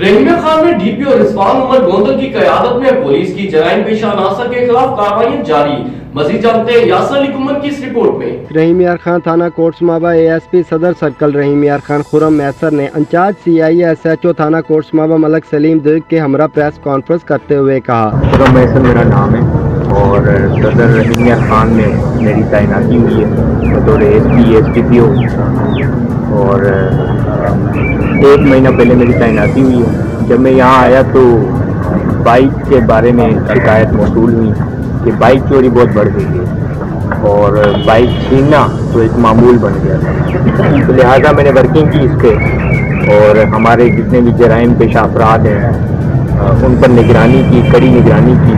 रहीम यार खान में डीपीओ रिजवान उमर गोंदल की क़यादत में पुलिस की जराइम पेशा अनासर के खिलाफ कार्रवाई जारी। मजीद जानते हैं यासर अली कुमन की इस रिपोर्ट में। रहीम यार खान थाना कोटसमाबा ASP सदर सर्कल रहीम यार खान खुरम मैसर ने इंचार्ज CI SHO थाना कोटसमाबा मलक सलीम दिग के हमरा प्रेस कॉन्फ्रेंस करते हुए कहा, खुरम मैसर मेरा नाम है और सदर रहीम यार खान में मेरी तैनाती हुई है बतौर SPO और 1 महीना पहले मेरी तैनाती हुई है। जब मैं यहाँ आया तो बाइक के बारे में शिकायत मौसूल हुई कि बाइक चोरी बहुत बढ़ गई है और बाइक छीनना तो एक मामूल बन गया था। तो लिहाजा मैंने वर्किंग की इस पर और हमारे जितने भी जराइम पेशा अफराद हैं उन पर निगरानी की, कड़ी निगरानी की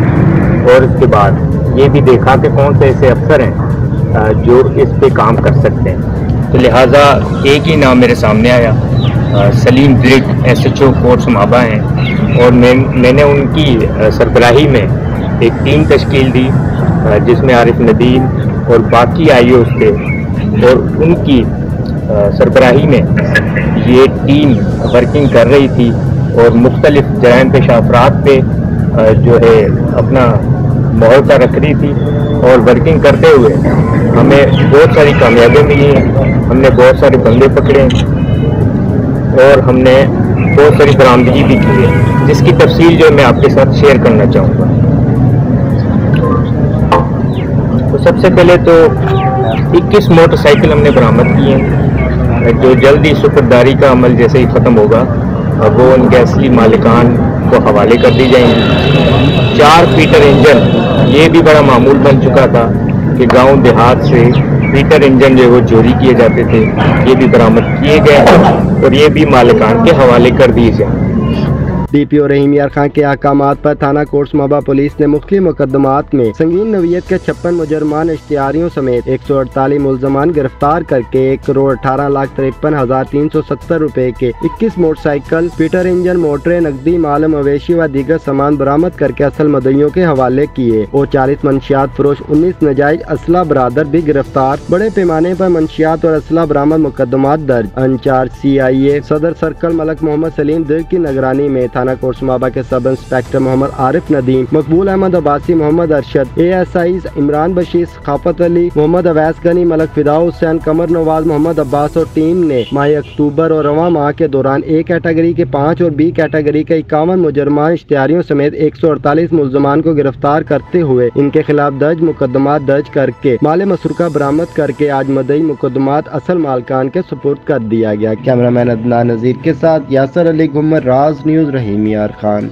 और उसके बाद ये भी देखा कि कौन से ऐसे अफसर हैं जो इस पे काम कर सकते हैं। तो लिहाजा एक ही नाम मेरे सामने आया, सलीम दिग SHO कोटसमाबा हैं और मैंने उनकी सरबराही में एक टीम तश्कील दी जिसमें आरिफ नदीम और बाकी IOs थे और उनकी सरबराही में ये टीम वर्किंग कर रही थी और मुख्तलिफ जराइम पेशा अफराद पे जो है अपना मुहलका रख रही थी और वर्किंग करते हुए हमें बहुत सारी कामयाबियाँ मिली हैं। हमने बहुत सारे बंदे पकड़े और हमने बहुत सारी बरामदगी भी की है, जिसकी तफसील जो मैं आपके साथ शेयर करना चाहूँगा। तो सबसे पहले तो 21 मोटरसाइकिल हमने बरामद किए हैं जो जल्दी सुपुर्दारी का अमल जैसे ही ख़त्म होगा वो उनके असली मालिकान को हवाले कर दी जाएंगी। 4 फीटर इंजन, ये भी बड़ा मामूल बन चुका था कि गांव देहात से फीटर इंजन जो है वो चोरी किए जाते थे, ये भी बरामद किए गए और ये भी मालिकान के हवाले कर दिए जाए। DPO रहीम यार खान के अहकामात पर थाना कोटसमाबा पुलिस ने मुख्तलिफ मुकदमात में संगीन नवीयत के 56 मुजरमान इश्तिहारियों समेत 148 मुलजमान गिरफ्तार करके 1,18,53,370 रुपए के 21 मोटरसाइकिल, पीटर इंजन, मोटरें, नकदी माल, मवेशी व दीगर सामान बरामद करके असल मुद्दइयों के हवाले किए और 40 मंशियात फरोश, 19 नाजायज असला बरादर भी गिरफ्तार। बड़े पैमाने पर मंशियात और असला बरामद मुकदमात दर्ज। इंचार्ज CIA सदर सर्कल मलक मोहम्मद सलीम दिग की निगरानी में थाना कोटसमाबा के सब इंस्पेक्टर मोहम्मद आरिफ नदीम, मकबूल अहमद अब्बासी, मोहम्मद अरशद, ASIs इमरान बशीर, सखाफत अली, मोहम्मद अवैस गनी, मलक फिदा हुसैन, कमर नवाज, मोहम्मद अब्बास और टीम ने माह अक्टूबर और रवां माह के दौरान A कैटेगरी के 5 और B कैटेगरी के 51 मुजरमान इश्तिहारियों समेत 148 मुलजमान को गिरफ्तार करते हुए इनके खिलाफ दर्ज मुकदमात दर्ज करके माल मसरूका बरामद करके आज मदई मुकदमात असल मालकान के सुपुर्द कर दिया गया। कैमरामैन अदनान नजीर के साथ यासर अली कुमन, राज न्यूज़, रहीम यार खान।